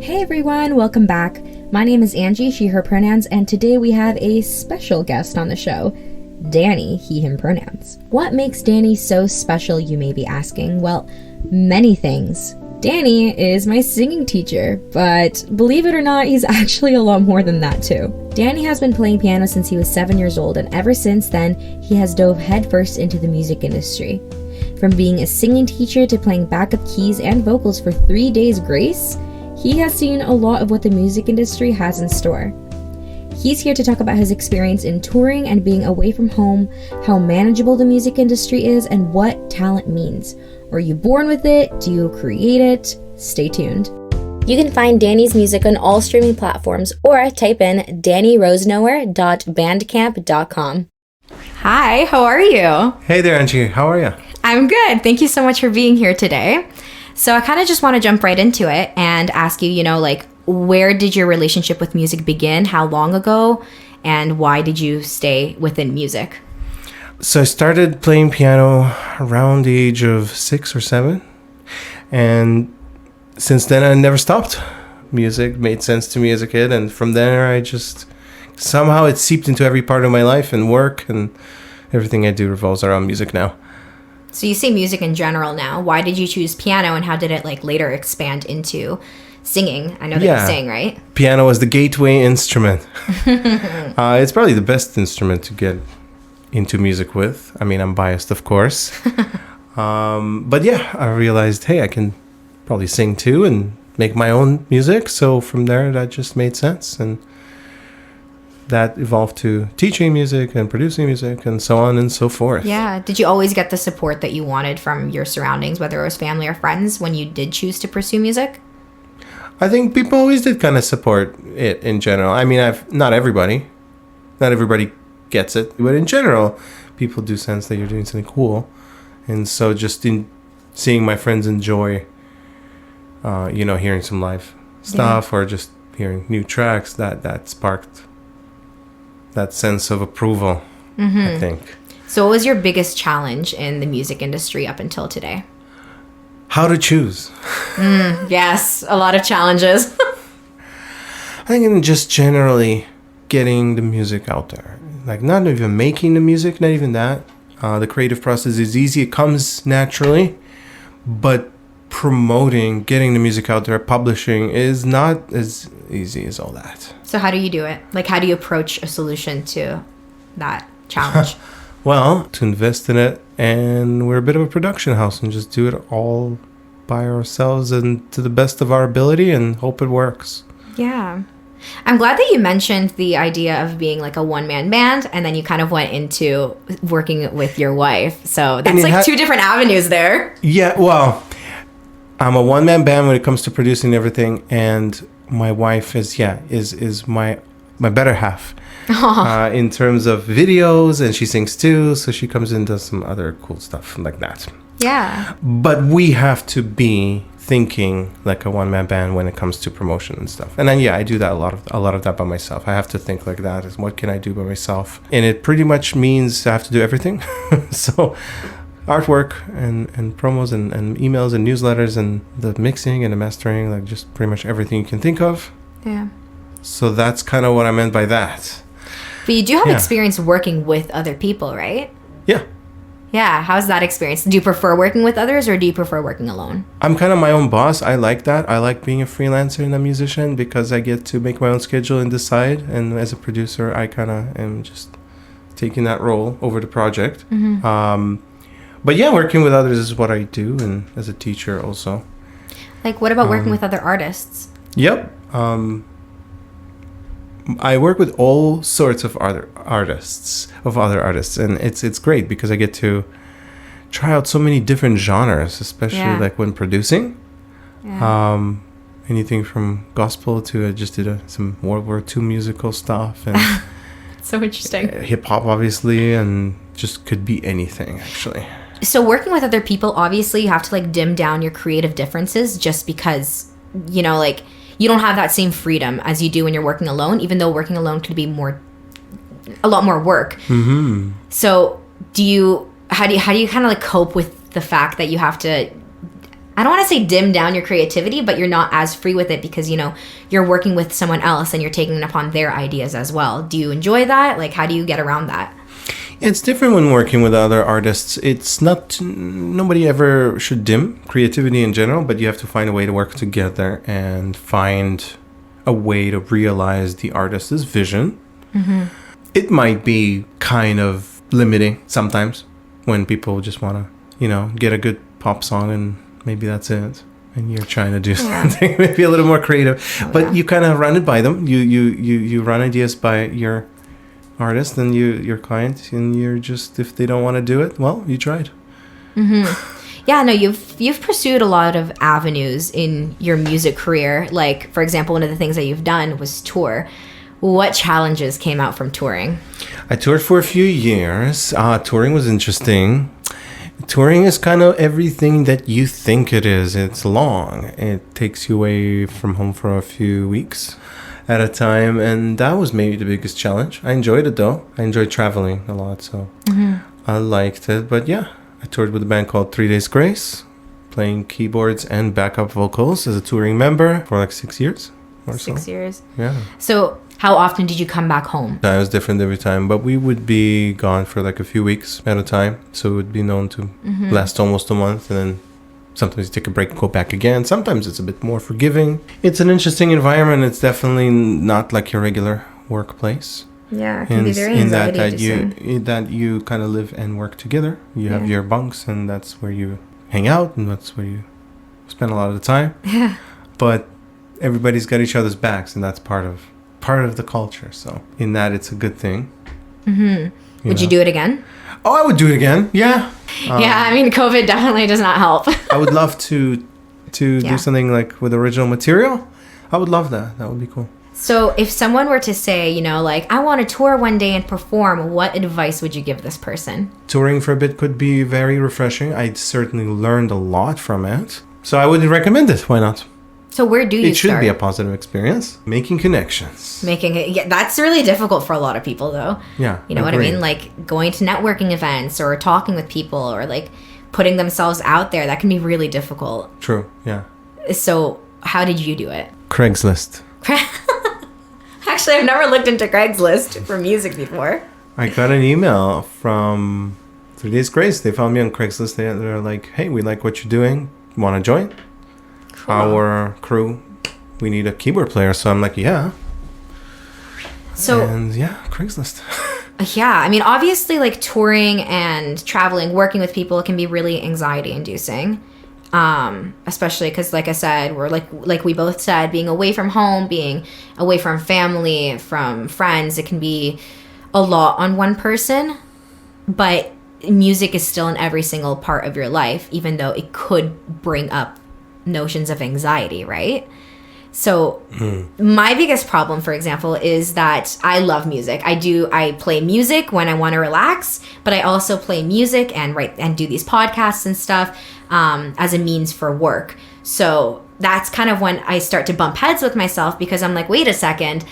Hey everyone, welcome back. My name is Angie, she, her pronouns, and today we have a special guest on the show, Dani, he, him pronouns. What makes Dani so special, you may be asking? Well, many things. Dani is my singing teacher, but believe it or not, he's actually a lot more than that too. Dani has been playing piano since he was 7 years old, and ever since then, he has dove headfirst into the music industry. From being a singing teacher to playing backup keys and vocals for 3 days grace, he has seen a lot of what the music industry has in store. He's here to talk about his experience in touring and being away from home, how manageable the music industry is, and what talent means. Are you born with it? Do you create it? Stay tuned. You can find Dani's music on all streaming platforms or type in danirosenoer.bandcamp.com. Hi, how are you? Hey there, Angie. How are you? I'm good. Thank you so much for being here today. So I kind of just want to jump right into it and ask you, where did your relationship with music begin? How long ago? And why did you stay within music? So I started playing piano around the age of 6 or 7. And since then, I never stopped. Music made sense to me as a kid. And from there, I just somehow it seeped into every part of my life and work. And everything I do revolves around music now. So you say music in general now. Why did you choose piano, and how did it later expand into singing? I know that you sing, right? Piano was the gateway instrument. It's probably the best instrument to get into music with. I mean, I'm biased, of course. But yeah, I realized, hey, I can probably sing too and make my own music. So from there, that just made sense. And that evolved to teaching music and producing music and so on and so forth. Yeah. Did you always get the support that you wanted from your surroundings, whether it was family or friends, when you did choose to pursue music? I think people always did kind of support it in general. I mean, not everybody gets it, but in general, people do sense that you're doing something cool. And so just in seeing my friends enjoy, hearing some live stuff or just hearing new tracks, that sparked that sense of approval, I think. So what was your biggest challenge in the music industry up until today? How to choose. Yes, a lot of challenges. I think in just generally getting the music out there. Not even making the music, not even that. The creative process is easy. It comes naturally. But promoting, getting the music out there, publishing is not as easy as all that. So how do you do it? How do you approach a solution to that challenge? Well, to invest in it, and we're a bit of a production house and just do it all by ourselves and to the best of our ability and hope it works. Yeah. I'm glad that you mentioned the idea of being a one-man band, and then you kind of went into working with your wife. So that's two different avenues there. Yeah, well, I'm a one-man band when it comes to producing everything, and my wife is my better half in terms of videos, and she sings too, so she comes in and does some other cool stuff like that. Yeah. But we have to be thinking like a one-man band when it comes to promotion and stuff. And then I do that a lot of that by myself. I have to think like that, is what can I do by myself? And it pretty much means I have to do everything. So artwork and promos and emails and newsletters and the mixing and the mastering, just pretty much everything you can think of. Yeah. So that's kind of what I meant by that. But you do have experience working with other people, right? Yeah. Yeah. How's that experience? Do you prefer working with others, or do you prefer working alone? I'm kind of my own boss. I like that. I like being a freelancer and a musician because I get to make my own schedule and decide. And as a producer, I kind of am just taking that role over the project. Mm-hmm. But yeah, working with others is what I do, and as a teacher also. What about working with other artists? Yep. I work with all sorts of other artists, and it's great because I get to try out so many different genres, especially when producing. Yeah. Anything from gospel to I just did some World War II musical stuff, and so interesting. Hip hop, obviously, and just could be anything actually. So working with other people, obviously you have to dim down your creative differences, just because, you don't have that same freedom as you do when you're working alone, even though working alone could be a lot more work. Mm-hmm. So how do you kind of cope with the fact that you have to I don't want to say dim down your creativity, but you're not as free with it because, you're working with someone else and you're taking upon their ideas as well. Do you enjoy that? Like, how do you get around that? It's different when working with other artists. It's not, nobody ever should dim creativity in general, but you have to find a way to work together and find a way to realize the artist's vision. Mm-hmm. It might be kind of limiting sometimes when people just want to, get a good pop song and maybe that's it. And you're trying to do something maybe a little more creative. But you kind of run it by them. You run ideas by your artist and your client, and you're just, if they don't want to do it, well, you tried. Mm-hmm. Yeah, no, you've pursued a lot of avenues in your music career. Like, for example, one of the things that you've done was tour. What challenges came out from touring? I toured for a few years. Touring was interesting. Touring is kind of everything that you think it is. It's long. It takes you away from home for a few weeks at a time, and that was maybe the biggest challenge. I enjoyed it though. I enjoyed traveling a lot, so I liked it. But yeah, I toured with a band called 3 Days Grace, playing keyboards and backup vocals as a touring member for like 6 years or so. 6 years? Yeah. So how often did you come back home? That was different every time, but we would be gone for like a few weeks at a time. So it would be known to last almost a month, and then sometimes you take a break and go back again. Sometimes it's a bit more forgiving. It's an interesting environment. It's definitely not like your regular workplace. Yeah, it can be very anxiety-inducing. That you kind of live and work together. You have your bunks, and that's where you hang out, and that's where you spend a lot of the time. Yeah. But everybody's got each other's backs, and that's part of the culture. So in that, it's a good thing. Mm-hmm. Would you do it again? Oh, I would do it again. Yeah. Yeah, I mean, COVID definitely does not help. I would love to do something like with original material. I would love that. That would be cool. So if someone were to say, like, I want to tour one day and perform, what advice would you give this person? Touring for a bit could be very refreshing. I certainly learned a lot from it. So I would recommend it. Why not? So where do you start? It should be a positive experience. Making connections. That's really difficult for a lot of people, though. Yeah. You know what I mean? Like going to networking events or talking with people or like putting themselves out there. That can be really difficult. True. Yeah. So how did you do it? Craigslist. Actually, I've never looked into Craigslist for music before. I got an email from 3 Days Grace. They found me on Craigslist. They're like, hey, we like what you're doing. Want to join? Cool. Our crew, we need a keyboard player. So I'm like, yeah. So, and yeah, Craigslist. Yeah, I mean, obviously, like touring and traveling, working with people can be really anxiety inducing. Especially because, like I said, we're like we both said, being away from home, being away from family, from friends, it can be a lot on one person. But music is still in every single part of your life, even though it could bring up notions of anxiety, right? So my biggest problem, for example, is that I love music. I play music when I want to relax, but I also play music and write and do these podcasts and stuff as a means for work. So that's kind of when I start to bump heads with myself because I'm like, wait a second,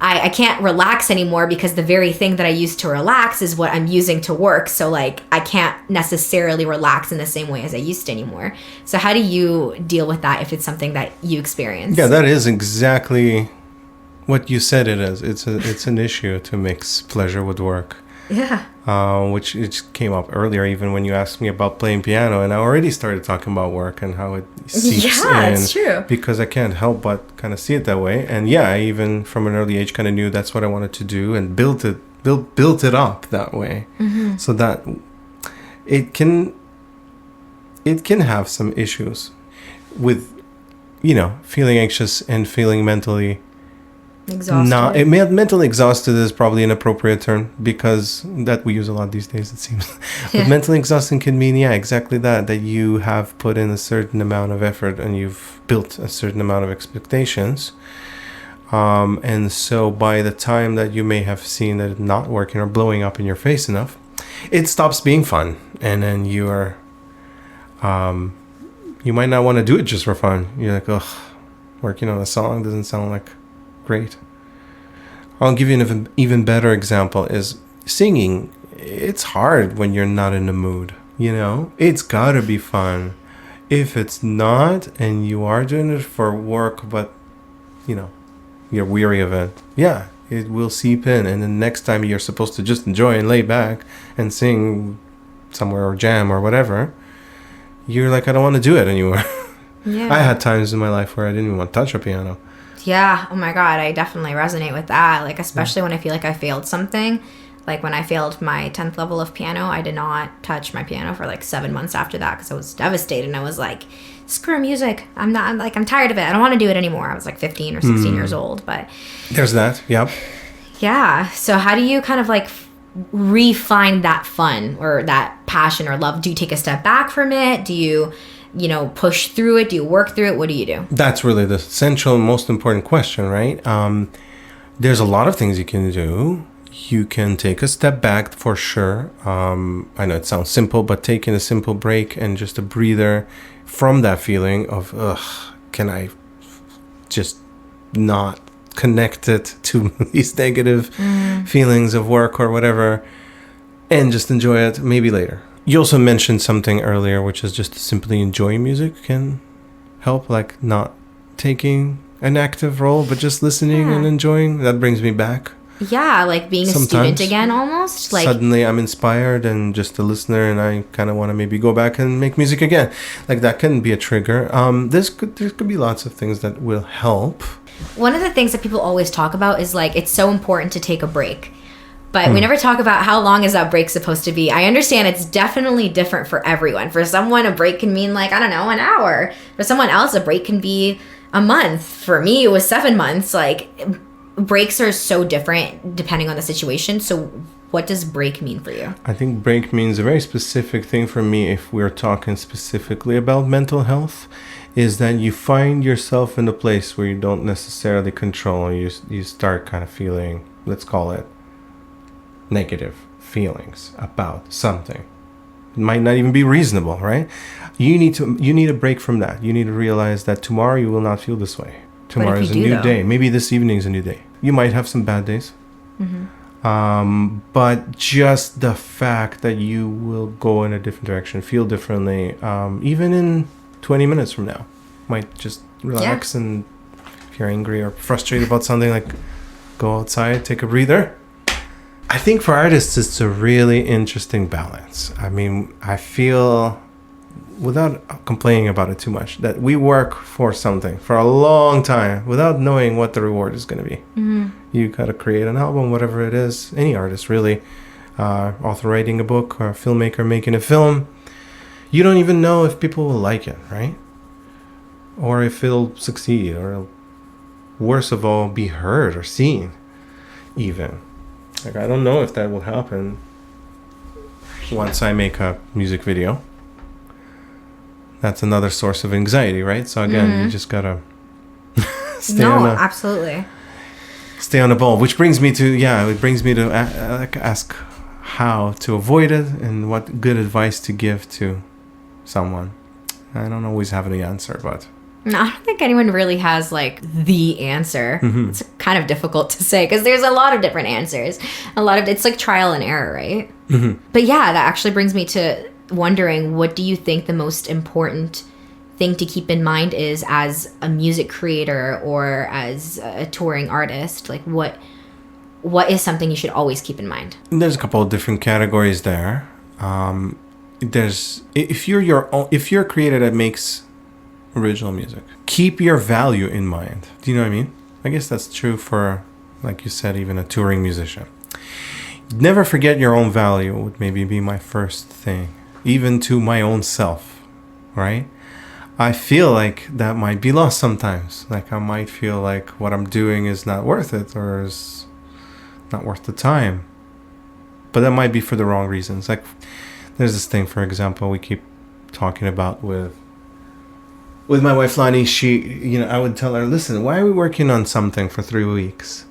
I can't relax anymore because the very thing that I used to relax is what I'm using to work. So like I can't necessarily relax in the same way as I used to anymore. So how do you deal with that if it's something that you experience? Yeah, that is exactly what you said it is. It's an issue to mix pleasure with work. Yeah. Which it came up earlier, even when you asked me about playing piano, and I already started talking about work and how it seeps in. It's true. Because I can't help but kind of see it that way. And yeah, I even from an early age kind of knew that's what I wanted to do and built it up that way. Mm-hmm. So that it can have some issues with, feeling anxious and feeling mentally exhausted. Mentally exhausted is probably an appropriate term because that we use a lot these days, it seems. But mentally exhausting can mean, exactly that you have put in a certain amount of effort and you've built a certain amount of expectations. And so by the time that you may have seen that it's not working or blowing up in your face enough, it stops being fun. And then you might not want to do it just for fun. You're like, ugh, working on a song doesn't sound like great. I'll give you an even better example is singing. It's hard when you're not in the mood, It's gotta be fun. If it's not, and you are doing it for work, but, you're weary of it, yeah, it will seep in. And the next time you're supposed to just enjoy and lay back and sing somewhere or jam or whatever, you're like, I don't want to do it anymore. Yeah. I had times in my life where I didn't even want to touch a piano. Yeah. Oh my God. I definitely resonate with that. Like, especially when I feel like I failed something. Like when I failed my 10th level of piano, I did not touch my piano for like 7 months after that because I was devastated. And I was like, screw music. I'm tired of it. I don't want to do it anymore. I was like 15 or 16 years old. But there's that. Yep. Yeah. So how do you kind of like refine that fun or that passion or love? Do you take a step back from it? Do you push through it? Do you work through it? What do you do? That's really the central, most important question, right? There's a lot of things you can do. You can take a step back for sure. I know it sounds simple, but taking a simple break and just a breather from that feeling of, can I just not connect it to these negative feelings of work or whatever, and just enjoy it maybe later. You also mentioned something earlier, which is just simply enjoying music can help, like not taking an active role, but just listening and enjoying. That brings me back. Yeah, like being a student again almost. Like suddenly I'm inspired and just a listener, and I kind of want to maybe go back and make music again. Like that can be a trigger. There could be lots of things that will help. One of the things that people always talk about is like it's so important to take a break. But we never talk about how long is that break supposed to be. I understand it's definitely different for everyone. For someone, a break can mean like, I don't know, an hour. For someone else, a break can be a month. For me, it was 7 months. Like, breaks are so different depending on the situation. So what does break mean for you? I think break means a very specific thing for me, if we're talking specifically about mental health, is that you find yourself in a place where you don't necessarily control. You start kind of feeling, let's call it, negative feelings about something. It might not even be reasonable, right? You need a break from that. You need to realize that tomorrow you will not feel this way. Tomorrow is a new day. Maybe this evening is a new day. You might have some bad days. But just the fact that you will go in a different direction, feel differently, even in 20 minutes from now, might just relax. And if you're angry or frustrated about something, like go outside, take a breather. I think for artists, it's a really interesting balance. I mean, I feel, without complaining about it too much, that we work for something for a long time without knowing what the reward is going to be. You got to create an album, whatever it is, any artist really, author writing a book or a filmmaker making a film. You don't even know if people will like it, right? Or if it'll succeed, or worse of all, be heard or seen even. Like, I don't know if that will happen once I make a music video. That's another source of anxiety, right? So again, you just gotta absolutely stay on the ball. Which brings me to ask how to avoid it and what good advice to give to someone. I don't always have the answer, but no, I don't think anyone really has like the answer. It's kind of difficult to say because there's a lot of different answers. It's like trial and error, right? But yeah, that actually brings me to wondering, what do you think the most important thing to keep in mind is as a music creator or as a touring artist? Like what is something you should always keep in mind? There's a couple of different categories there. There's if you're a creator that makes original music, keep your value in mind. Do you know what I mean? I guess that's true for, like you said, even a touring musician. Never forget your own value would maybe be my first thing, even to my own self, right? I feel like that might be lost sometimes. Like I might feel like what I'm doing is not worth it or is not worth the time. But that might be for the wrong reasons. Like there's this thing, for example, we keep talking about with my wife Lani. I would tell her, listen, why are we working on something for 3 weeks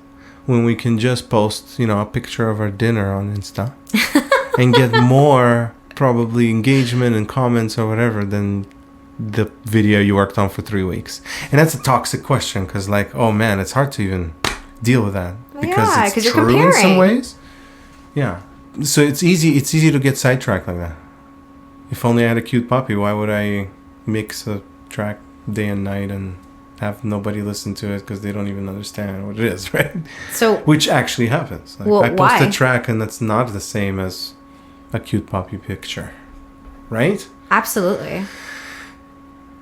when we can just post, a picture of our dinner on Insta and get more probably engagement and comments or whatever than the video you worked on for 3 weeks? And that's a toxic question because, like, oh man, it's hard to even deal with that because it's true in some ways. Yeah. So it's easy to get sidetracked like that. If only I had a cute puppy, why would I mix a track day and night and have nobody listen to it because they don't even understand what it is, right? So, which actually happens. Like, well, I post why? a track and that's not the same as a cute poppy picture, right? Absolutely.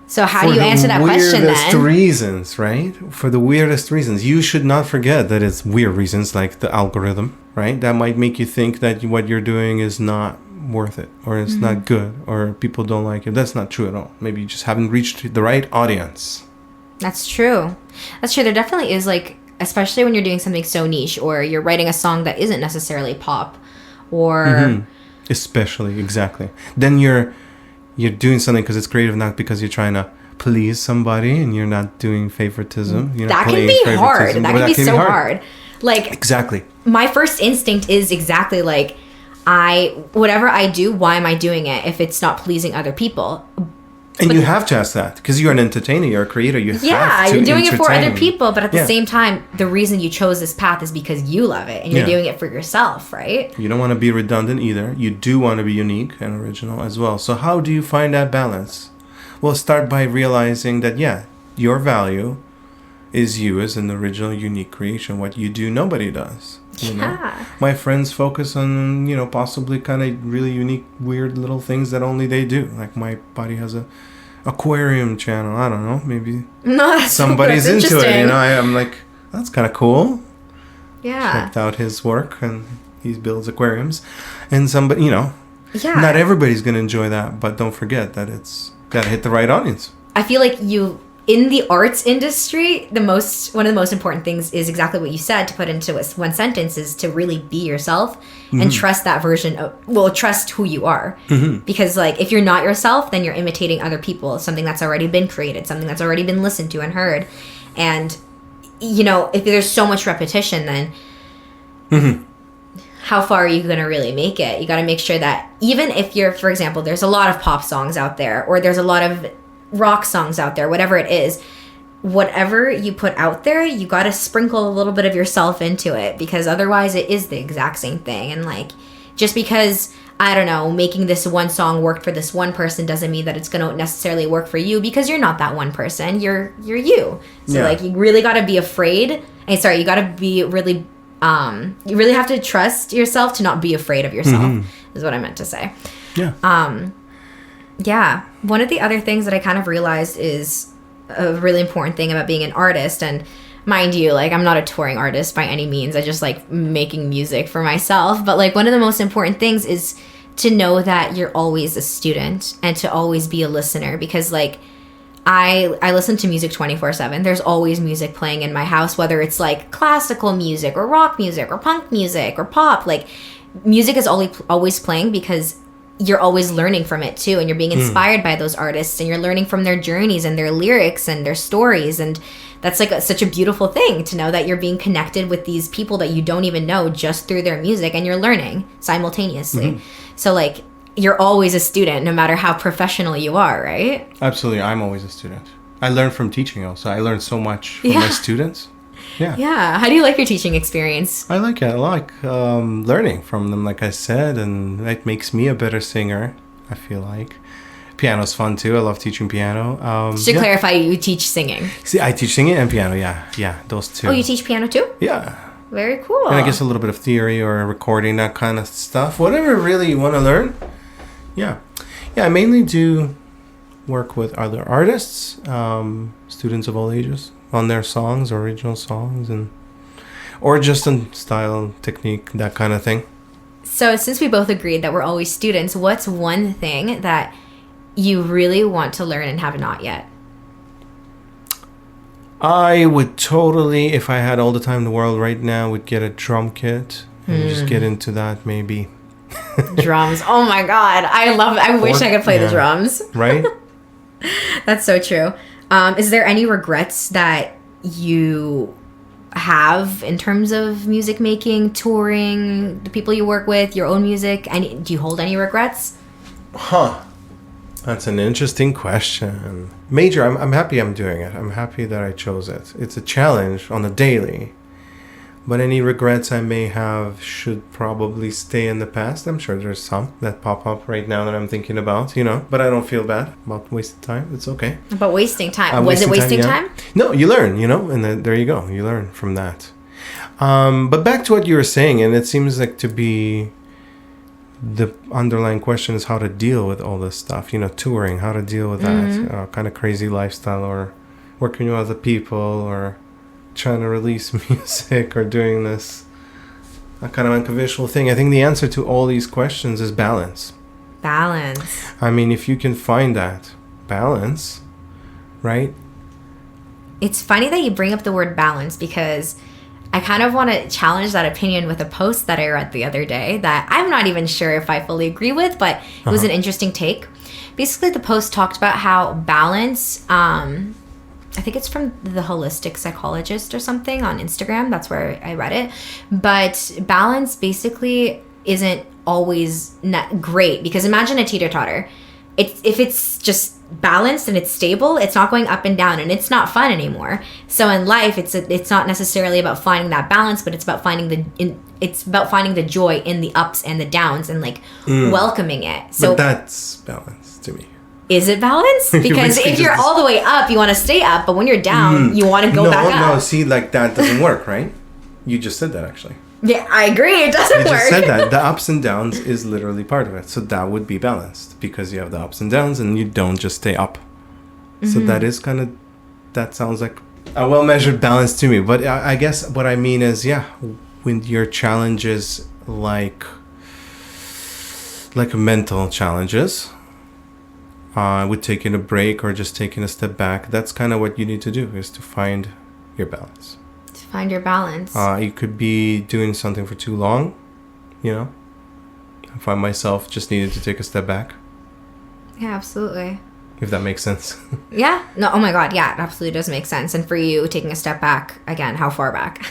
So how do you answer that question then? For the weirdest reasons, right? For the weirdest reasons. You should not forget that it's weird reasons like the algorithm, right? That might make you think that what you're doing is not worth it or it's not good or people don't like it. That's not true at all. Maybe you just haven't reached the right audience. That's true. That's true. There definitely is, like, especially when you're doing something so niche or you're writing a song that isn't necessarily pop or... Especially, exactly. Then you're doing something because it's creative, not because you're trying to please somebody and you're not doing favoritism. You're that not can be hard. That can be so hard. Like, exactly. My first instinct is exactly like, whatever I do, why am I doing it if it's not pleasing other people? And you have to ask that because you're an entertainer, you're a creator. You have to you're doing it for other people, but at the Yeah. same time, the reason you chose this path is because you love it and you're Yeah. doing it for yourself, right? You don't want to be redundant either. You do want to be unique and original as well. So how do you find that balance? Well, start by realizing that, your value is you as an original, unique creation. What you do, nobody does. You know? My friends focus on, possibly kind of really unique, weird little things that only they do. Like my buddy has a aquarium channel. I don't know. Maybe somebody's into it. I'm like, that's kind of cool. Yeah. Checked out his work and he builds aquariums. And somebody, Yeah. not everybody's going to enjoy that. But don't forget that it's got to hit the right audience. I feel like in the arts industry, one of the most important things is exactly what you said, to put into one sentence, is to really be yourself and trust that trust who you are. Because like, if you're not yourself, then you're imitating other people, something that's already been created, something that's already been listened to and heard. And, if there's so much repetition, then how far are you going to really make it? You got to make sure that even if for example, there's a lot of pop songs out there, or there's a lot of rock songs out there, whatever it is, whatever you put out there, you got to sprinkle a little bit of yourself into it, because otherwise it is the exact same thing. And like, just because, I don't know, making this one song work for this one person doesn't mean that it's going to necessarily work for you, because you're not that one person. You're you. So like, you really got to be afraid. You got to be really, you really have to trust yourself to not be afraid of yourself, is what I meant to say. Yeah. Yeah. One of the other things that I kind of realized is a really important thing about being an artist, and mind you, like, I'm not a touring artist by any means. I just like making music for myself. But like, one of the most important things is to know that you're always a student and to always be a listener, because like, I listen to music 24/7. There's always music playing in my house, whether it's like classical music or rock music or punk music or pop. Like, music is always playing, because you're always learning from it too, and you're being inspired by those artists, and you're learning from their journeys and their lyrics and their stories. And that's like such a beautiful thing to know that you're being connected with these people that you don't even know just through their music, and you're learning simultaneously. So like, you're always a student, no matter how professional you are, right? Absolutely. I'm always a student. I learn from teaching also. I learn so much from my students. Yeah. How do you like your teaching experience? I like it. I like learning from them, like I said, and it makes me a better singer, I feel like. Piano's fun too. I love teaching piano. Just to clarify, you teach singing. See, I teach singing and piano, yeah, those two. Oh, you teach piano too? Yeah. Very cool. And I guess a little bit of theory or recording, that kind of stuff. Whatever really you want to learn. Yeah, I mainly do work with other artists, students of all ages, on their songs, original songs, or just in style, technique, that kind of thing. So since we both agreed that we're always students, what's one thing that you really want to learn and have not yet? I would totally, if I had all the time in the world right now, would get a drum kit and just get into that maybe. Drums. Oh my God. I wish I could play the drums. Right? That's so true. Is there any regrets that you have in terms of music making, touring, the people you work with, your own music? Do you hold any regrets? That's an interesting question. I'm happy I'm doing it. I'm happy that I chose it. It's a challenge on the daily. But any regrets I may have should probably stay in the past. I'm sure there's some that pop up right now that I'm thinking about, but I don't feel bad about wasting time. It's okay. But wasting time. Was it wasting time? No, you learn, and then there you go. You learn from that. But back to what you were saying, and it seems like to be the underlying question is how to deal with all this stuff, touring, how to deal with that kind of crazy lifestyle, or working with other people, or trying to release music, or doing this kind of unconventional thing. I think the answer to all these questions is balance. Balance. I mean, if you can find that balance, right? It's funny that you bring up the word balance, because I kind of want to challenge that opinion with a post that I read the other day that I'm not even sure if I fully agree with, but it was an interesting take. Basically, the post talked about how balance, I think it's from the Holistic Psychologist or something on Instagram. That's where I read it. But balance basically isn't always great, because imagine a teeter-totter. If it's just balanced and it's stable, it's not going up and down, and it's not fun anymore. So in life, it's not necessarily about finding that balance, but it's about finding the joy in the ups and the downs, and welcoming it. So but that's balance to me. Is it balance? Because if you're all the way up, you want to stay up, but when you're down, you want to go back up. No, see, that doesn't work, right? You just said that, actually. Yeah, I agree. It doesn't work. You just said that. The ups and downs is literally part of it. So that would be balanced, because you have the ups and downs and you don't just stay up. So that is that sounds like a well-measured balance to me. But I guess what I mean is, when your challenges like mental challenges, with taking a break or just taking a step back, that's kind of what you need to do, is to find your balance. Find your balance. You could be doing something for too long, I find myself just needing to take a step back. Yeah, absolutely. If that makes sense. Yeah. No, oh my God. Yeah, it absolutely does make sense. And for you, taking a step back, again, how far back?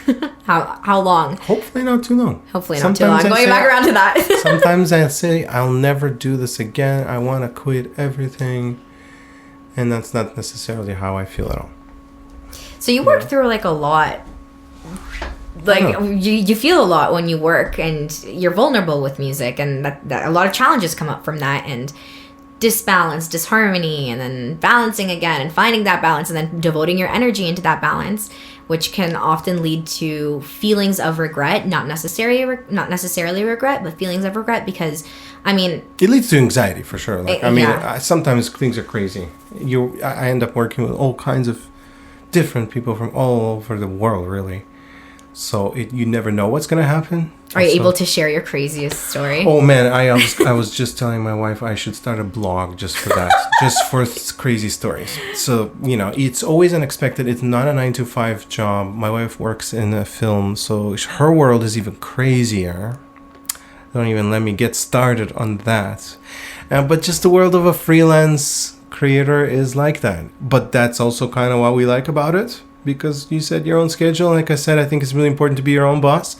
how long? Hopefully not too long. Hopefully not too long. Going back around to that. Sometimes I say, I'll never do this again. I want to quit everything. And that's not necessarily how I feel at all. So you work through a lot. You feel a lot when you work, and you're vulnerable with music, and that a lot of challenges come up from that, and disharmony, and then balancing again, and finding that balance, and then devoting your energy into that balance, which can often lead to feelings of regret, not necessarily regret, but feelings of regret, because it leads to anxiety for sure. Sometimes things are crazy. I end up working with all kinds of different people from all over the world, really. So you never know what's going to happen. Are you able to share your craziest story? Oh man, I was just telling my wife I should start a blog just for that, just for crazy stories. So, it's always unexpected. It's not a 9-to-5 job. My wife works in a film, so her world is even crazier. Don't even let me get started on that. But just the world of a freelance creator is like that. But that's also kind of what we like about it, because you set your own schedule. Like I said, I think it's really important to be your own boss.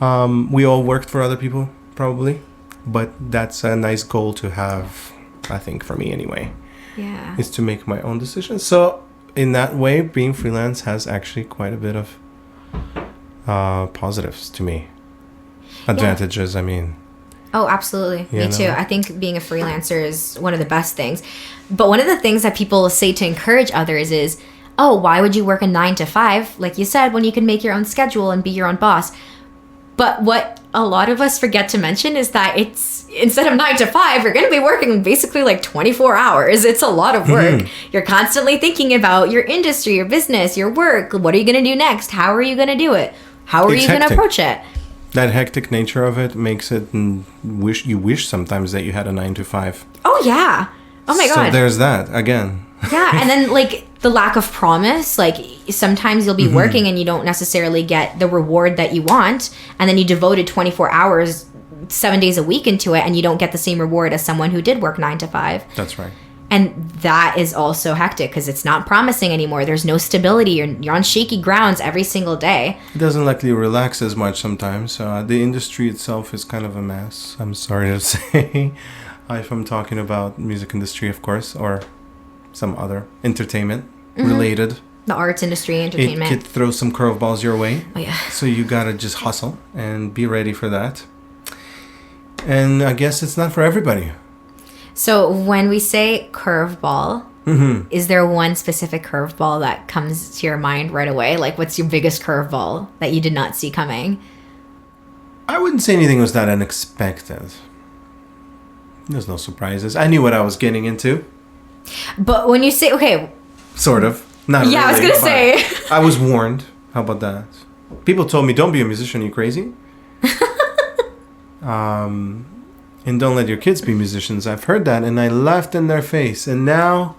We all worked for other people, probably, but that's a nice goal to have, I think, for me anyway. Yeah. Is to make my own decisions. So in that way, being freelance has actually quite a bit of positives to me. Advantages, Oh, absolutely. Me too. I think being a freelancer is one of the best things. But one of the things that people say to encourage others is, oh, why would you work a 9-to-5, like you said, when you can make your own schedule and be your own boss? But what a lot of us forget to mention is that it's, instead of 9-to-5, you're going to be working basically 24 hours. It's a lot of work. You're constantly thinking about your industry, your business, your work. What are you going to do next? How are you going to do it? How are you going to approach it? That hectic nature of it makes it you wish sometimes that you had a 9-to-5. Oh, yeah. Oh, my God. So there's that again. Yeah. And then the lack of promise, sometimes you'll be working and you don't necessarily get the reward that you want. And then you devoted 24 hours, 7 days a week into it, and you don't get the same reward as someone who did work 9-to-5. That's right. And that is also hectic, because it's not promising anymore. There's no stability. You're on shaky grounds every single day. It doesn't let you relax as much sometimes. The industry itself is kind of a mess, I'm sorry to say. If I'm talking about music industry, of course, or some other entertainment related The arts industry, entertainment. It could throw some curveballs your way. Oh, yeah. So you gotta just hustle and be ready for that. And I guess it's not for everybody. So when we say curveball, is there one specific curveball that comes to your mind right away? Like, what's your biggest curveball that you did not see coming? I wouldn't say anything was that unexpected. There's no surprises. I knew what I was getting into. But when you say, okay. Sort of. Not really. Yeah, I was going to say. I was warned. How about that? People told me, don't be a musician, you crazy? And don't let your kids be musicians. I've heard that, and I laughed in their face. And now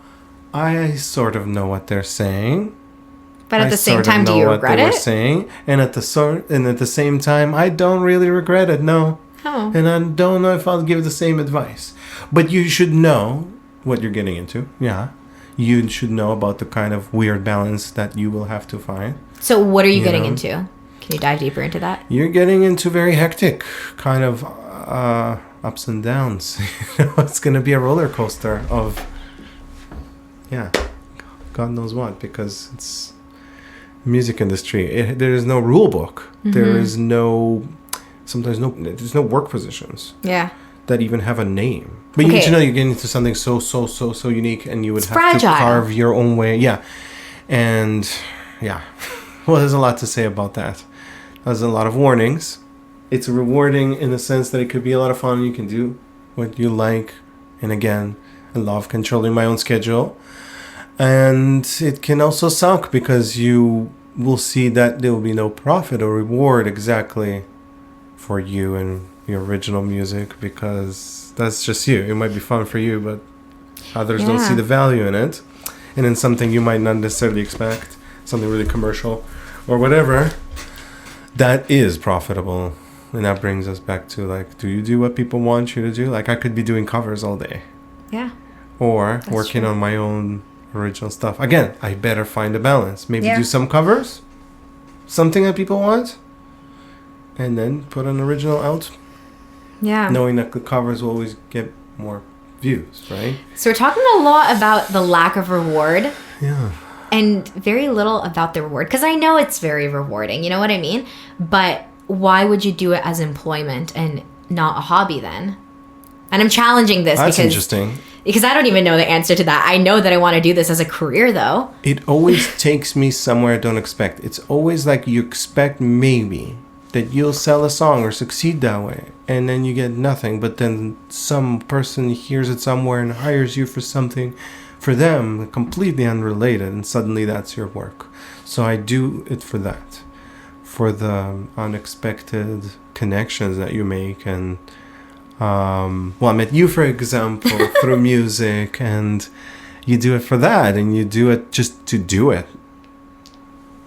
I sort of know what they're saying. But at the same time, do you regret it? Saying, and at the same time, I don't really regret it. No. Oh. And I don't know if I'll give the same advice. But you should know what you're getting into. Yeah. You should know about the kind of weird balance that you will have to find. So what are you getting into? Can you dive deeper into that? You're getting into very hectic kind of ups and downs. It's going to be a roller coaster of, God knows what, because it's music industry. There is no rule book. There is there's no work positions. Yeah. That even have a name. But you need to know you're getting into something so unique, and you would have to carve your own way. Yeah. And well, there's a lot to say about that. There's a lot of warnings. It's rewarding in the sense that it could be a lot of fun. You can do what you like. And again, I love controlling my own schedule. And it can also suck because you will see that there will be no profit or reward exactly for you and your original music, because that's just you. It might be fun for you, but others don't see the value in it. And in something you might not necessarily expect, something really commercial or whatever, that is profitable. And that brings us back to, like, do you do what people want you to do? Like, I could be doing covers all day. Yeah. Or working on my own original stuff. Again, I better find a balance. Maybe do some covers, something that people want, and then put an original out. Yeah. Knowing that the covers will always get more views, right? So we're talking a lot about the lack of reward. Yeah. And very little about the reward. Because I know it's very rewarding, you know what I mean? But why would you do it as employment and not a hobby then? And I'm challenging this That's interesting. Because I don't even know the answer to that. I know that I want to do this as a career, though. It always takes me somewhere I don't expect. It's always like you expect maybe that you'll sell a song or succeed that way, and then you get nothing. But then some person hears it somewhere and hires you for something for them completely unrelated, and suddenly that's your work. So I do it for that, for the unexpected connections that you make. And well, I met you, for example, through music, and you do it for that, and you do it just to do it.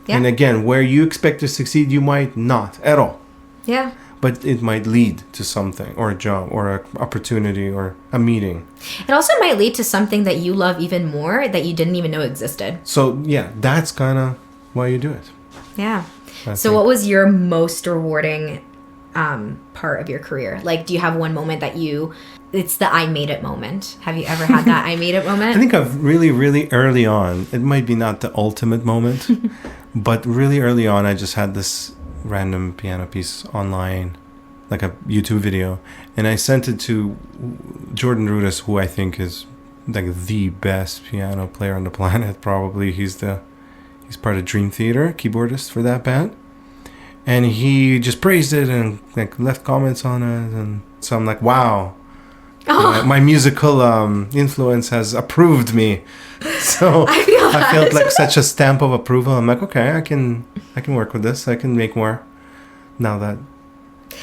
Yeah. And again, where you expect to succeed, you might not at all. Yeah. But it might lead to something, or a job, or an opportunity, or a meeting. It also might lead to something that you love even more that you didn't even know existed. So, yeah, that's kind of why you do it. Yeah. So what was your most rewarding part of your career? Like, do you have one moment that it's the I made it moment? Have you ever had that I made it moment? I think I've really early on, it might be not the ultimate moment, but really early on, I just had this random piano piece online, like a YouTube video, and I sent it to Jordan Rudess, who I think is like the best piano player on the planet. Probably he's part of Dream Theater, keyboardist for that band, and he just praised it and like left comments on it, and so I'm like, wow. My musical influence has approved me, so I felt like such a stamp of approval. I'm like, okay, I can work with this. I can make more. Now that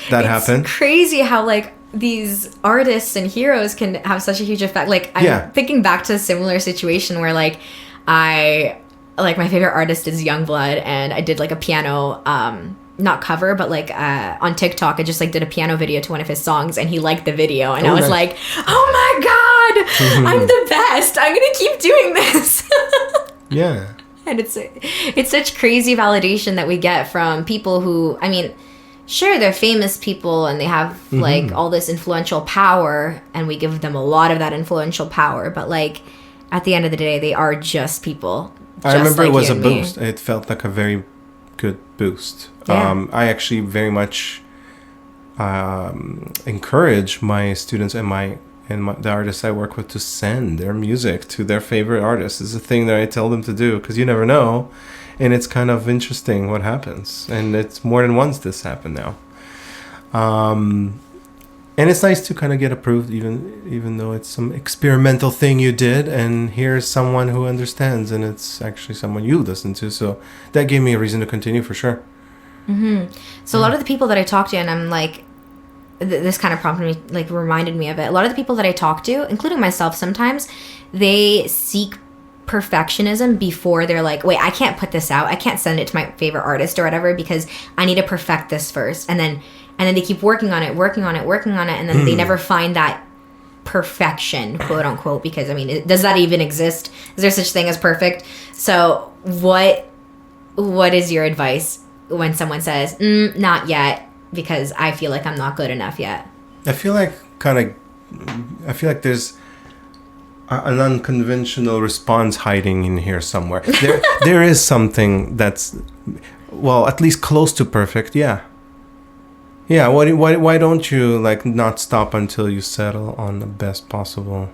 happened. It's crazy how like these artists and heroes can have such a huge effect. Like I'm thinking back to a similar situation where like my favorite artist is Youngblood, and I did like a piano not cover, but like on TikTok, I just like did a piano video to one of his songs, and he liked the video, and I was like, oh my god, I'm the best, I'm gonna keep doing this. Yeah. And it's such crazy validation that we get from people who, I mean, sure, they're famous people and they have like all this influential power, and we give them a lot of that influential power, but like at the end of the day, they are just people. I remember like it was you a and me. boost. It felt like a very good boost. Yeah. I actually very much encourage my students and the artists I work with to send their music to their favorite artists. It's a thing that I tell them to do because you never know, and it's kind of interesting what happens. And it's more than once this happened now. And it's nice to kind of get approved, even though it's some experimental thing you did, and here's someone who understands, and it's actually someone you listen to. So that gave me a reason to continue for sure. So a lot of the people that I talk to, and I'm like, this kind of prompted me, like reminded me of it. A lot of the people that I talk to, including myself sometimes, they seek perfectionism before they're like, wait, I can't put this out. I can't send it to my favorite artist or whatever because I need to perfect this first. And then they keep working on it. And then they never find that perfection, quote unquote, because I mean, does that even exist? Is there such thing as perfect? So what is your advice when someone says, not yet, because I feel like I'm not good enough yet? I feel like there's an unconventional response hiding in here somewhere. There is something that's, well, at least close to perfect. Yeah. Why don't you like not stop until you settle on the best possible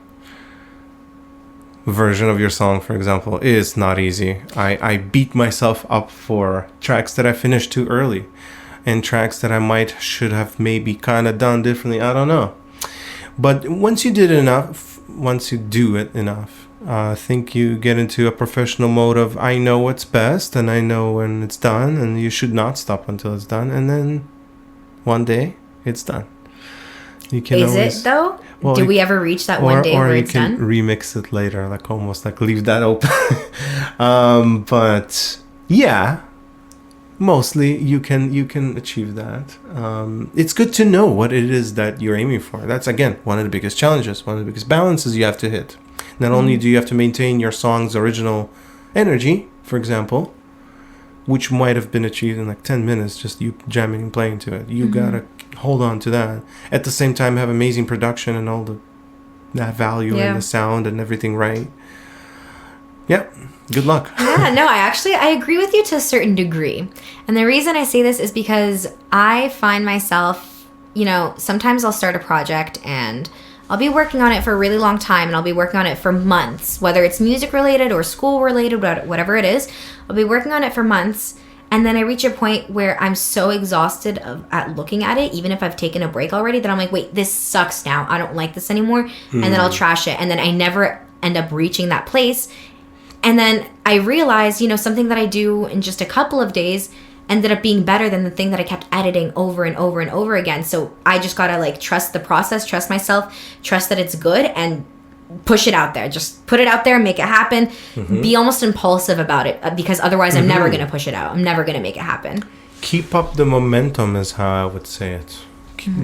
version of your song, for example? Is not easy. I beat myself up for tracks that I finished too early, and tracks that I should have maybe kind of done differently. I don't know. But once you do it enough, I think you get into a professional mode of I know what's best and I know when it's done, and you should not stop until it's done. And then one day it's done. You can it though? Well, do we ever reach that one day where it's done? Or you can remix it later, like almost like leave that open. But yeah. Mostly you can achieve that. It's good to know what it is that you're aiming for. That's, again, one of the biggest challenges, one of the biggest balances you have to hit. Not only do you have to maintain your song's original energy, for example, which might have been achieved in like 10 minutes, just you jamming and playing to it. You gotta hold on to that. At the same time, have amazing production and all that value and the sound and everything right. Yeah. Good luck. Yeah, no, I agree with you to a certain degree. And the reason I say this is because I find myself, sometimes I'll start a project and I'll be working on it for a really long time, and I'll be working on it for months, whether it's music related or school related, whatever it is. I'll be working on it for months, and then I reach a point where I'm so exhausted at looking at it, even if I've taken a break already, that I'm like, wait, this sucks now. I don't like this anymore. And then I'll trash it. And then I never end up reaching that place. And then I realized, something that I do in just a couple of days ended up being better than the thing that I kept editing over and over and over again. So I just gotta like trust the process, trust myself, trust that it's good, and push it out there. Just put it out there, make it happen. Be almost impulsive about it, because otherwise I'm never gonna push it out. I'm never gonna make it happen. Keep up the momentum is how I would say it.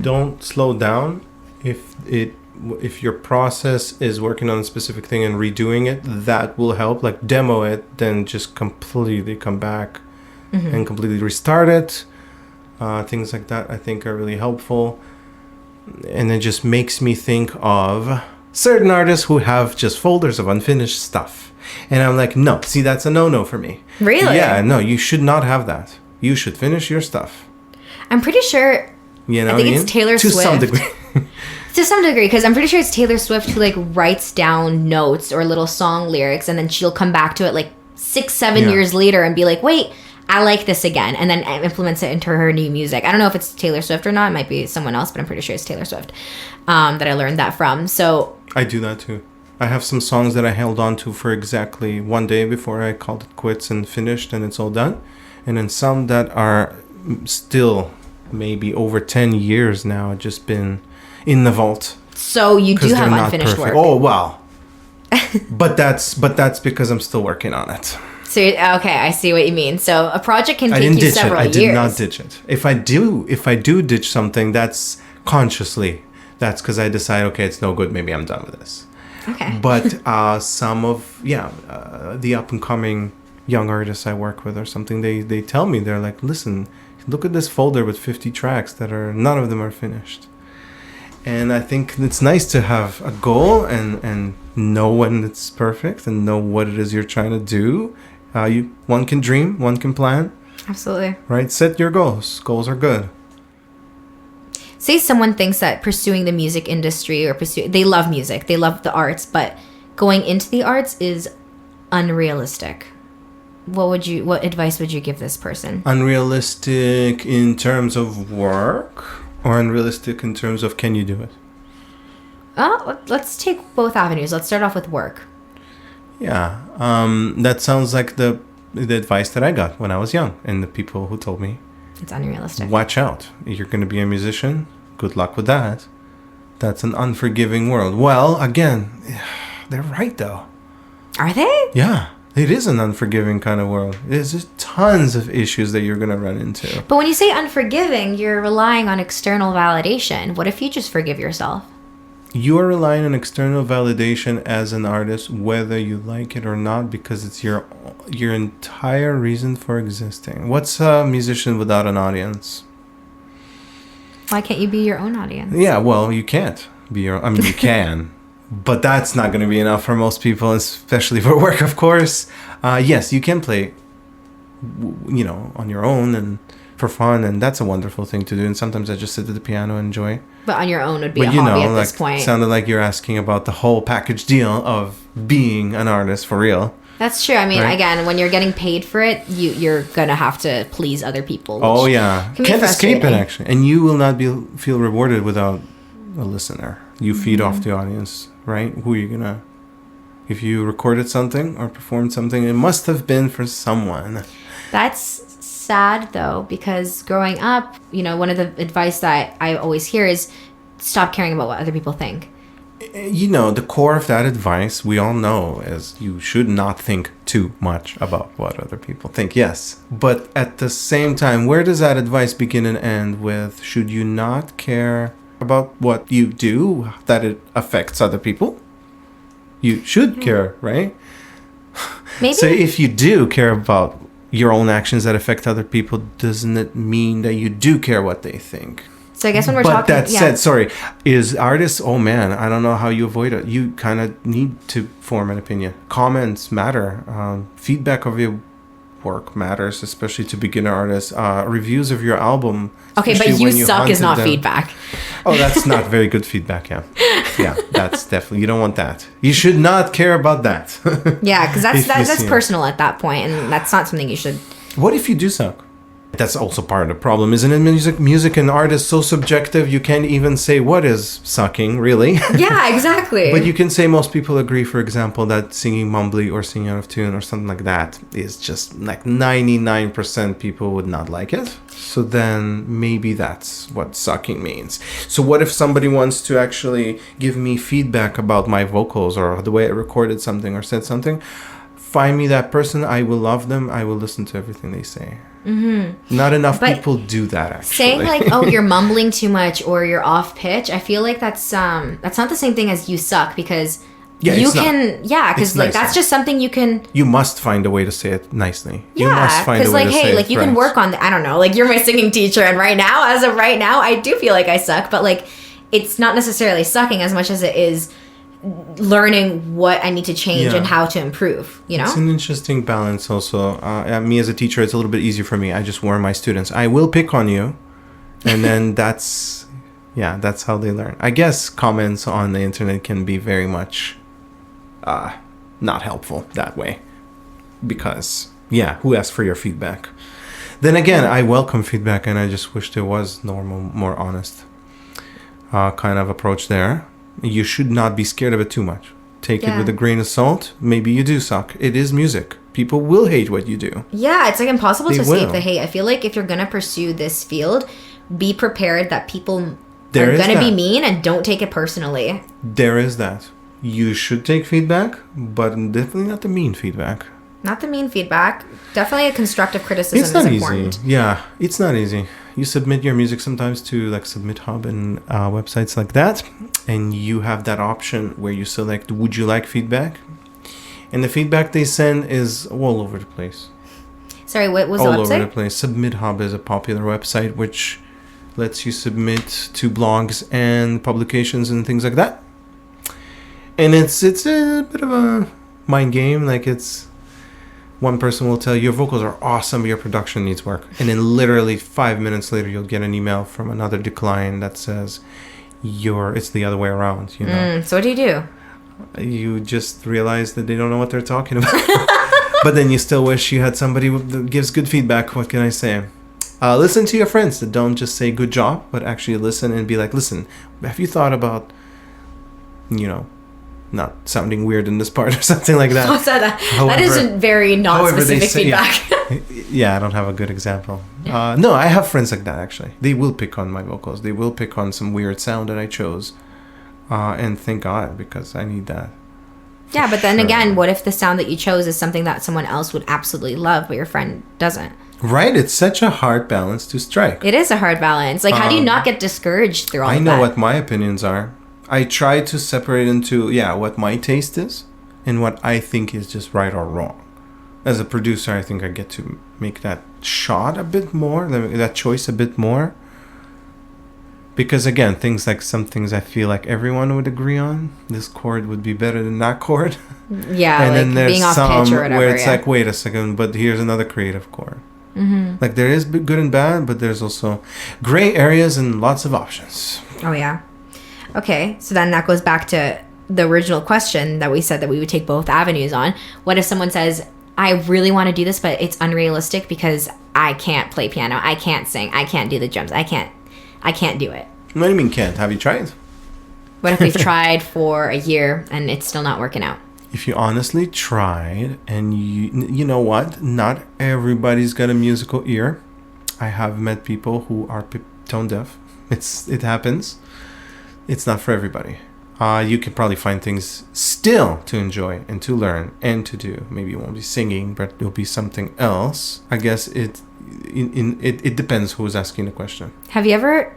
Don't slow down. If your process is working on a specific thing and redoing it, that will help. Like demo it, then just completely come back and completely restart it. Things like that I think are really helpful. And it just makes me think of certain artists who have just folders of unfinished stuff. And I'm like, no, see, that's a no-no for me. Really? Yeah, no, you should not have that. You should finish your stuff. I'm pretty sure, I think it's Taylor Swift. To some degree. To some degree, because I'm pretty sure it's Taylor Swift who like writes down notes or little song lyrics, and then she'll come back to it like 6-7 years later and be like, wait, I like this again, and then implements it into her new music. I don't know if it's Taylor Swift or not. It might be someone else, but I'm pretty sure it's Taylor Swift that I learned that from. So I do that too. I have some songs that I held on to for exactly one day before I called it quits and finished and it's all done. And then some that are still maybe over 10 years now, just been in the vault. So you do have unfinished work. Oh, wow. but that's because I'm still working on it. So, okay, I see what you mean. So a project can take you several years. I did not ditch it. If I do ditch something, that's consciously. That's because I decide, okay, it's no good. Maybe I'm done with this. Okay. But some of, the up-and-coming young artists I work with or something, they tell me, they're like, listen, look at this folder with 50 tracks that none of them are finished. And I think it's nice to have a goal and know when it's perfect and know what it is you're trying to do One can dream, one can plan. Absolutely. Right? Set your goals. Goals are good. Say someone thinks that pursuing the music industry they love music, they love the arts, but going into the arts is unrealistic. What advice would you give this person? Unrealistic in terms of work, or unrealistic in terms of can you do it? Let's take both avenues. Let's start off with work. Yeah. That sounds like the advice that I got when I was young, and the people who told me it's unrealistic. Watch out. You're going to be a musician. Good luck with that. That's an unforgiving world. Well, again, they're right, though. Are they? Yeah. It is an unforgiving kind of world. There's just tons of issues that you're going to run into. But when you say unforgiving, you're relying on external validation. What if you just forgive yourself? You are relying on external validation as an artist, whether you like it or not, because it's your entire reason for existing. What's a musician without an audience? Why can't you be your own audience? Yeah, well, you can't be your... I mean, you can. But that's not going to be enough for most people, especially for work, of course. Yes, you can play, on your own and for fun, and that's a wonderful thing to do. And sometimes I just sit at the piano and enjoy. But on your own would be a hobby at this point. Sounded like you're asking about the whole package deal of being an artist for real. That's true. I mean, again, when you're getting paid for it, you're going to have to please other people. Oh, yeah. Can't escape it, actually. And you will not feel rewarded without a listener. You feed off the audience, right? Who are you going to... If you recorded something or performed something, it must have been for someone. That's sad, though, because growing up, one of the advice that I always hear is stop caring about what other people think. The core of that advice, we all know, is you should not think too much about what other people think. Yes. But at the same time, where does that advice begin and end with? Should you not care about what you do, that it affects other people? You should care, right? Maybe. So if you do care about your own actions that affect other people, doesn't it mean that you do care what they think? So I guess when we're talking... But that said, is artists... Oh, man, I don't know how you avoid it. You kind of need to form an opinion. Comments matter. Feedback of your work matters, especially to beginner artists. Reviews of your album. Okay, but you suck is not feedback. Oh, that's not very good feedback, yeah. Yeah, that's definitely... You don't want that. You should not care about that. Yeah, because that's personal at that point, and that's not something you should... What if you do suck? That's also part of the problem, isn't it? Music and art is so subjective, you can't even say what is sucking, really. Yeah, exactly. But you can say most people agree, for example, that singing mumbly or singing out of tune or something like that is just like 99% people would not like it. So then maybe that's what sucking means. So what if somebody wants to actually give me feedback about my vocals or the way I recorded something or said something? Find me that person. I will love them. I will listen to everything they say. Mm-hmm. Not enough people do that, actually. Saying like, oh, you're mumbling too much or you're off pitch, I feel like that's not the same thing as you suck, because because like that's just something you can... You must find a way to say it nicely. Yeah, you must find a way to say it. Hey, like you can work on I don't know, like you're my singing teacher, and as of right now, I do feel like I suck, but like it's not necessarily sucking as much as it is learning what I need to change and how to improve, It's an interesting balance also. Me as a teacher, it's a little bit easier for me. I just warn my students, I will pick on you. And then that's how they learn. I guess comments on the internet can be very much not helpful that way. Because, who asked for your feedback? Then again, I welcome feedback, and I just wish there was normal, more honest kind of approach there. You should not be scared of it too much. Take it with a grain of salt. Maybe you do suck. It is music. People will hate what you do. Yeah, it's like impossible to escape the hate. I feel like if you're going to pursue this field, be prepared that people are going to be mean, and don't take it personally. There is that. You should take feedback, but definitely not the mean feedback. Not the mean feedback. Definitely a constructive criticism is important. Easy. Yeah, it's not easy. You submit your music sometimes to like Submit Hub and websites like that, and you have that option where you select, would you like feedback? And the feedback they send is all over the place. Sorry, what was the website? All over the place. Submit Hub is a popular website which lets you submit to blogs and publications and things like that. And it's a bit of a mind game. Like it's One person will tell you your vocals are awesome, but your production needs work. And then literally 5 minutes later, you'll get an email from another decline that says it's the other way around, you know. So what do you do? You just realize that they don't know what they're talking about. But then you still wish you had somebody that gives good feedback. What can I say? Listen to your friends that don't just say good job, but actually listen and be like, listen, have you thought about, you know, not sounding weird in this part or something like that? That isn't very non-specific feedback. Yeah, I don't have a good example. No, I have friends like that, actually. They will pick on my vocals. They will pick on some weird sound that I chose. And thank God, because I need that. Yeah, but then again, what if the sound that you chose is something that someone else would absolutely love, but your friend doesn't? Right, it's such a hard balance to strike. It is a hard balance. Like, how do you not get discouraged through all of that? I know what my opinions are. I try to separate into, what my taste is and what I think is just right or wrong. As a producer, I think I get to make that shot a bit more, that choice a bit more. Because again, some things I feel like everyone would agree on. This chord would be better than that chord. Yeah, and like then there's being off pitch or whatever. Where it's like, wait a second, but here's another creative chord. Mm-hmm. Like there is good and bad, but there's also gray areas and lots of options. Oh yeah. Okay, so then that goes back to the original question that we said that we would take both avenues on. What if someone says, I really want to do this, but it's unrealistic because I can't play piano, I can't sing, I can't do the drums, I can't do it. What do you mean can't? Have you tried? What if we've tried for a year and it's still not working out? If you honestly tried and you know what? Not everybody's got a musical ear. I have met people who are tone deaf. It happens. It's not for everybody. You can probably find things still to enjoy and to learn and to do. Maybe you won't be singing, but it'll be something else. I guess it depends who's asking the question. Have you ever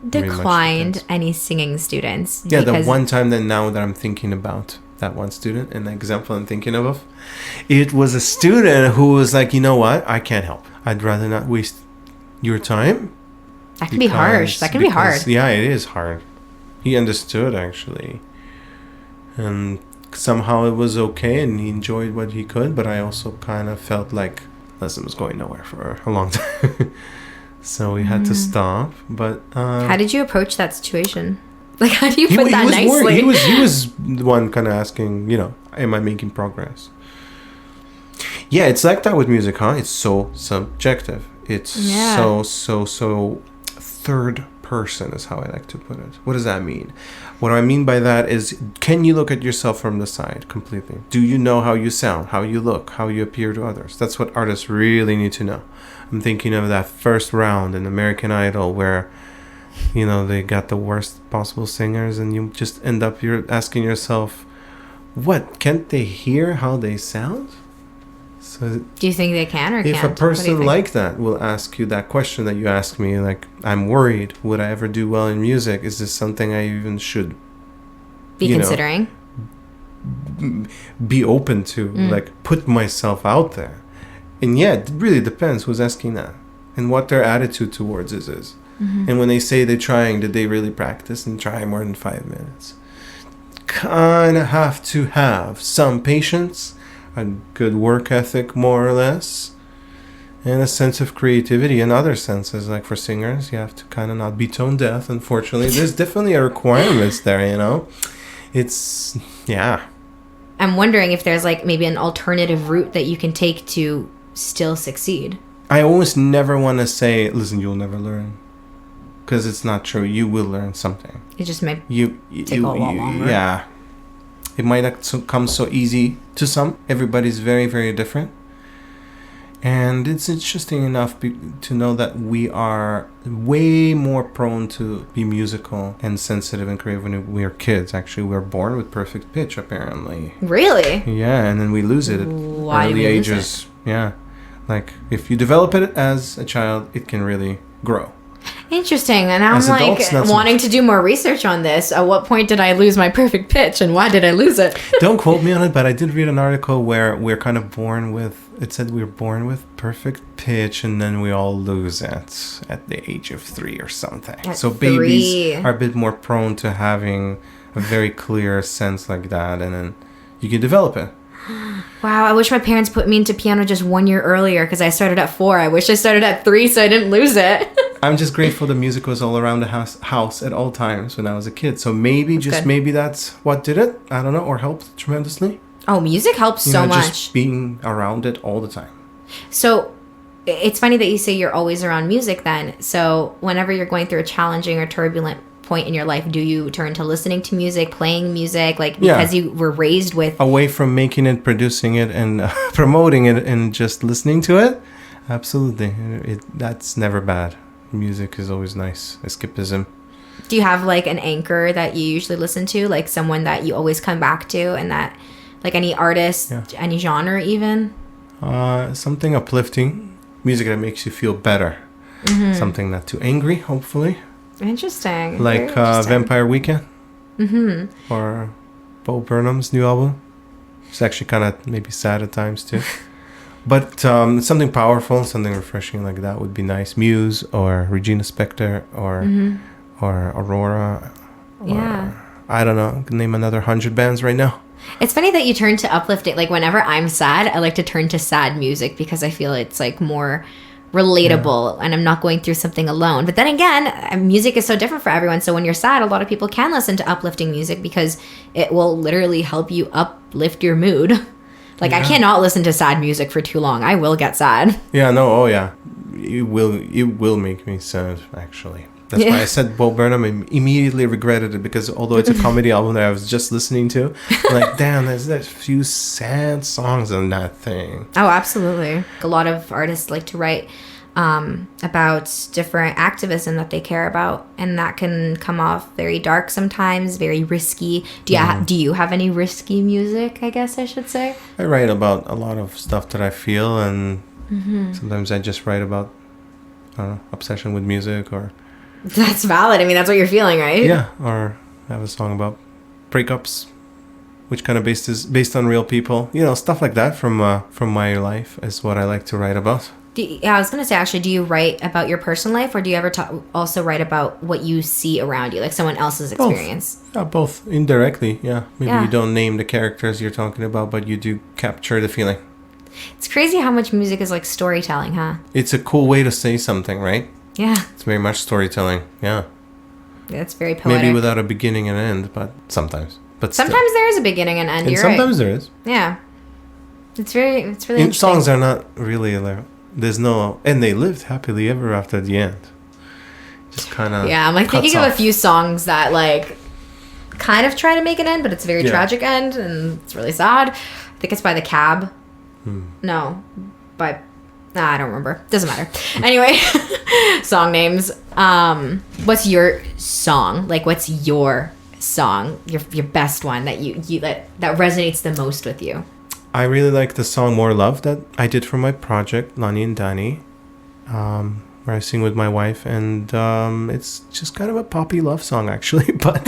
declined any singing students? Yeah, the one time that I'm thinking about that one student and the example I'm thinking of, it was a student who was like, you know what? I can't help. I'd rather not waste your time. That can be harsh. That can be hard. Yeah, it is hard. He understood, actually. And somehow it was okay and he enjoyed what he could, but I also kind of felt like lesson was going nowhere for a long time. So we had to stop. But how did you approach that situation? Like, how do you put that nicely? He was the one kind of asking, am I making progress? Yeah, it's like that with music, huh? It's so subjective. It's so third person is how I like to put it. What does that mean? What I mean by that is, can you look at yourself from the side completely? Do you know how you sound, how you look, how you appear to others? That's what artists really need to know. I'm thinking of that first round in American Idol where, they got the worst possible singers and you just end up, you're asking yourself, what, can't they hear how they sound? So do you think they can or can't? If a person like that will ask you that question that you asked me, like, I'm worried, would I ever do well in music? Is this something I even should be considering? Be open to, like, put myself out there. And yeah, it really depends who's asking that and what their attitude towards it is. Mm-hmm. And when they say they're trying, did they really practice and try more than 5 minutes? Kind of have to have some patience, a good work ethic, more or less, and a sense of creativity in other senses. Like for singers, you have to kind of not be tone deaf, unfortunately. There's definitely a requirements there, It's, yeah. I'm wondering if there's like maybe an alternative route that you can take to still succeed. I always never want to say, listen, you'll never learn. Because it's not true. You will learn something. It just may take a lot longer. Yeah. It might not come so easy to some. Everybody's very, very different. And it's interesting enough to know that we are way more prone to be musical and sensitive and creative when we are kids. Actually, we're born with perfect pitch, apparently. Really? Yeah, and then we lose it at early ages. Yeah. Like, if you develop it as a child, it can really grow. Interesting. And I'm adults, wanting to do more research on this. At what point did I lose my perfect pitch and why did I lose it? Don't quote me on it, but I did read an article where we're kind of born with, it said we're born with perfect pitch and then we all lose it at the age of 3 or something. So babies are a bit more prone to having a very clear sense like that, and then you can develop it. Wow, I wish my parents put me into piano just 1 year earlier because I started at 4. I wish I started at 3 so I didn't lose it. I'm just grateful the music was all around the house at all times when I was a kid. So maybe, maybe that's what did it. I don't know, or helped tremendously. Oh, music helps so much. Just being around it all the time. So it's funny that you say you're always around music then. So whenever you're going through a challenging or turbulent point in your life, do you turn to listening to music, playing music, like because you were raised with... Away from making it, producing it, and promoting it and just listening to it? Absolutely. That's never bad. Music is always nice. Escapism. Do you have like an anchor that you usually listen to? Like someone that you always come back to and that... Like any artist, any genre even? Something uplifting. Music that makes you feel better. Mm-hmm. Something not too angry, hopefully. Interesting. Like Vampire Weekend. Mm-hmm. Or Bo Burnham's new album. It's actually kind of maybe sad at times too. But something powerful, something refreshing like that would be nice. Muse or Regina Spektor or Aurora. Or, I don't know. Name another 100 bands right now. It's funny that you turn to uplifting. Like whenever I'm sad, I like to turn to sad music because I feel it's like more relatable and I'm not going through something alone. But then again, music is so different for everyone. So when you're sad, a lot of people can listen to uplifting music because it will literally help you uplift your mood. Like I cannot listen to sad music for too long. I will get sad. Yeah, no, oh yeah. It will make me sad actually. That's why I said Bo Burnham and immediately regretted it because although it's a comedy album that I was just listening to, I'm like, damn, there's a few sad songs on that thing. Oh, absolutely. A lot of artists like to write about different activism that they care about, and that can come off very dark sometimes, very risky. Do you have any risky music, I guess I should say? I write about a lot of stuff that I feel, and sometimes I just write about obsession with music or... That's valid. I mean, that's what you're feeling, right? Yeah, or I have a song about breakups, which kind of based on real people. You know, stuff like that from my life is what I like to write about. I was going to say, actually, do you write about your personal life, or do you ever also write about what you see around you, like someone else's experience? Both. Yeah, both. Indirectly, yeah. Maybe you don't name the characters you're talking about, but you do capture the feeling. It's crazy how much music is like storytelling, huh? It's a cool way to say something, right? Yeah. It's very much storytelling, yeah. It's very poetic. Maybe without a beginning and end, but sometimes. But sometimes there is a beginning and end, and you're sometimes right. there is. Yeah. It's really interesting. Songs are not really like... There's no... And they lived happily ever after the end. Just kind of... Yeah, I'm like thinking of a few songs that like kind of try to make an end, but it's a very tragic end, and it's really sad. I think it's by The Cab. No. By... I don't remember. Doesn't matter. Anyway, song names. What's your song? Like, what's your song? Your best one that that resonates the most with you? I really like the song More Love that I did for my project, Lani and Dani, where I sing with my wife. And it's just kind of a poppy love song, actually. But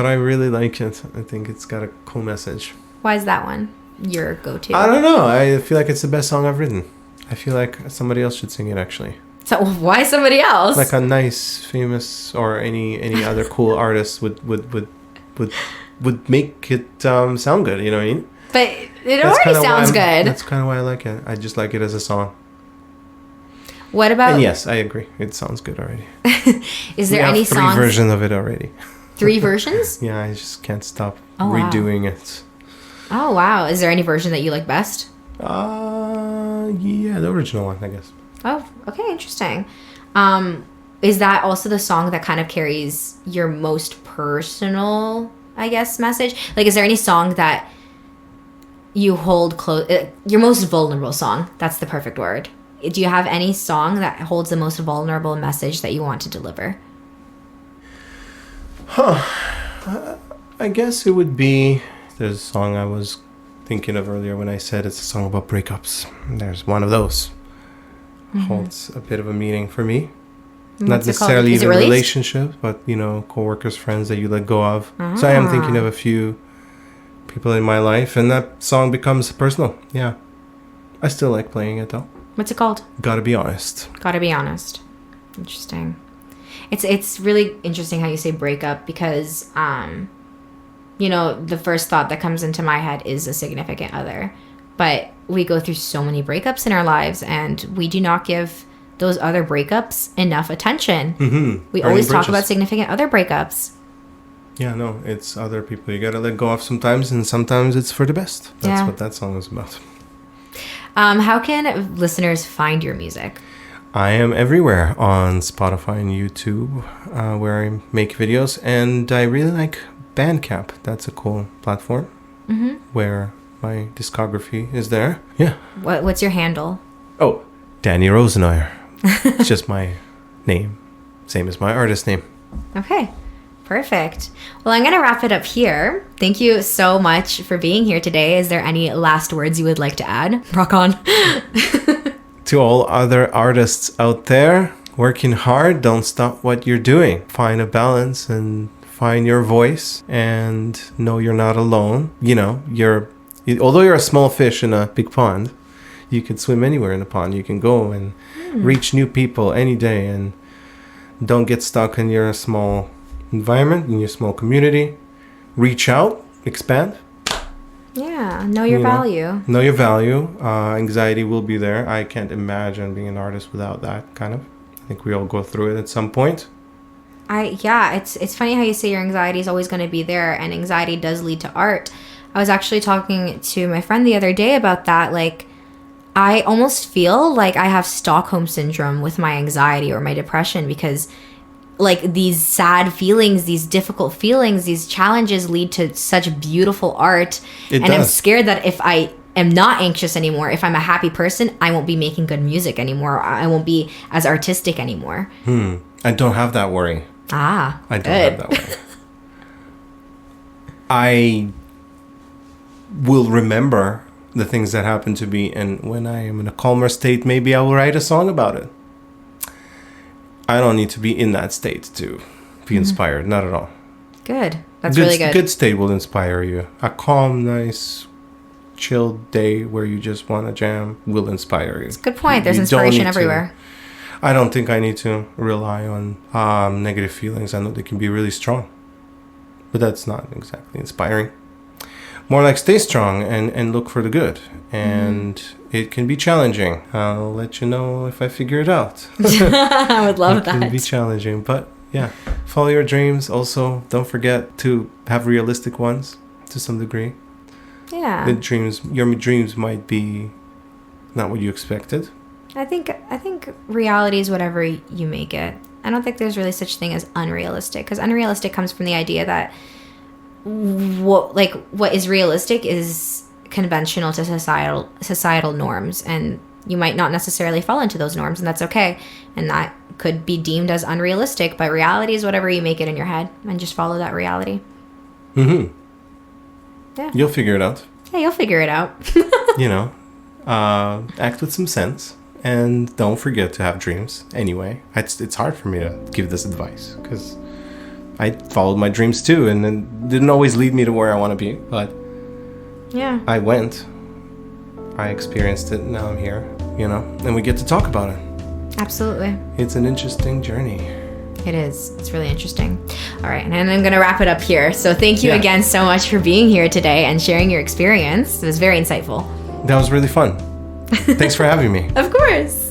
I really like it. I think it's got a cool message. Why is that one your go-to? I don't know. I feel like it's the best song I've written. I feel like somebody else should sing it, actually. So why somebody else? Like a nice, famous, or any other cool artist would make it sound good. You know what I mean? But it already sounds good. That's kind of why I like it. I just like it as a song. What about? And yes, I agree. It sounds good already. Is there any songs? 3 versions of it already. 3 versions? Yeah, I just can't stop redoing it. Oh wow! Is there any version that you like best? Yeah, the original one, I guess. Oh, okay, interesting. Is that also the song that kind of carries your most personal, I guess, message? Like, is there any song that you hold close? Your most vulnerable song. That's the perfect word. Do you have any song that holds the most vulnerable message that you want to deliver? I guess it would be... There's a song I was thinking of earlier when I said it's a song about breakups. There's one of those. Holds a bit of a meaning for me. Not necessarily even relationships, but, you know, coworkers, friends that you let go of. So I am thinking of a few people in my life, and that song becomes personal. Yeah. I still like playing it, though. What's it called? Gotta Be Honest. Gotta Be Honest. Interesting. It's really interesting how you say breakup because you know, the first thought that comes into my head is a significant other. But we go through so many breakups in our lives, and we do not give those other breakups enough attention. Mm-hmm. We always talk about significant other breakups. Yeah, no, it's other people you gotta let go of sometimes, and sometimes it's for the best. That's what that song is about. How can listeners find your music? I am everywhere on Spotify and YouTube, where I make videos, and I really like Bandcamp. That's a cool platform where my discography is there. Yeah. What's your handle? Oh, Dani Rosenoer. It's just my name, same as my artist name. Okay. Perfect. Well, I'm going to wrap it up here. Thank you so much for being here today. Is there any last words you would like to add? Rock on. To all other artists out there, working hard, don't stop what you're doing. Find a balance and find your voice, and know you're not alone. You know, although you're a small fish in a big pond, you can swim anywhere in the pond. You can go and reach new people any day, and don't get stuck in your small environment, in your small community. Reach out, expand. Yeah, know your value. Know your value. Anxiety will be there. I can't imagine being an artist without that kind of. I think we all go through it at some point. It's funny how you say your anxiety is always going to be there, and anxiety does lead to art. I was actually talking to my friend the other day about that. Like, I almost feel like I have Stockholm syndrome with my anxiety or my depression, because like these sad feelings, these difficult feelings, these challenges lead to such beautiful art. I'm scared that if I am not anxious anymore, if I'm a happy person, I won't be making good music anymore. I won't be as artistic anymore. I don't have that worry. I don't have that worry. I will remember the things that happen to me, and when I am in a calmer state, maybe I will write a song about it. I don't need to be in that state to be inspired. Not at all. Good. That's really good. Good state will inspire you. A calm, nice, chilled day where you just want to jam will inspire you. It's a good point. There's inspiration everywhere. I don't think I need to rely on negative feelings. I know they can be really strong, but that's not exactly inspiring. More like stay strong and look for the good. And it can be challenging. I'll let you know if I figure it out. I would love that. It can be challenging, but yeah. Follow your dreams. Also, don't forget to have realistic ones to some degree. Yeah. Your dreams might be not what you expected. I think reality is whatever you make it. I don't think there's really such thing as unrealistic, because unrealistic comes from the idea that what is realistic is conventional to societal norms, and you might not necessarily fall into those norms, and that's okay, and that could be deemed as unrealistic. But reality is whatever you make it in your head, and just follow that reality. Yeah, you'll figure it out. You'll figure it out. Act with some sense, and don't forget to have dreams. Anyway, it's hard for me to give this advice, because I followed my dreams too, and it didn't always lead me to where I want to be, but yeah, I went. I experienced it, and now I'm here, and we get to talk about it. Absolutely. It's an interesting journey. It is. It's really interesting. All right, and I'm going to wrap it up here. So thank you again so much for being here today and sharing your experience. It was very insightful. That was really fun. Thanks for having me. Of course.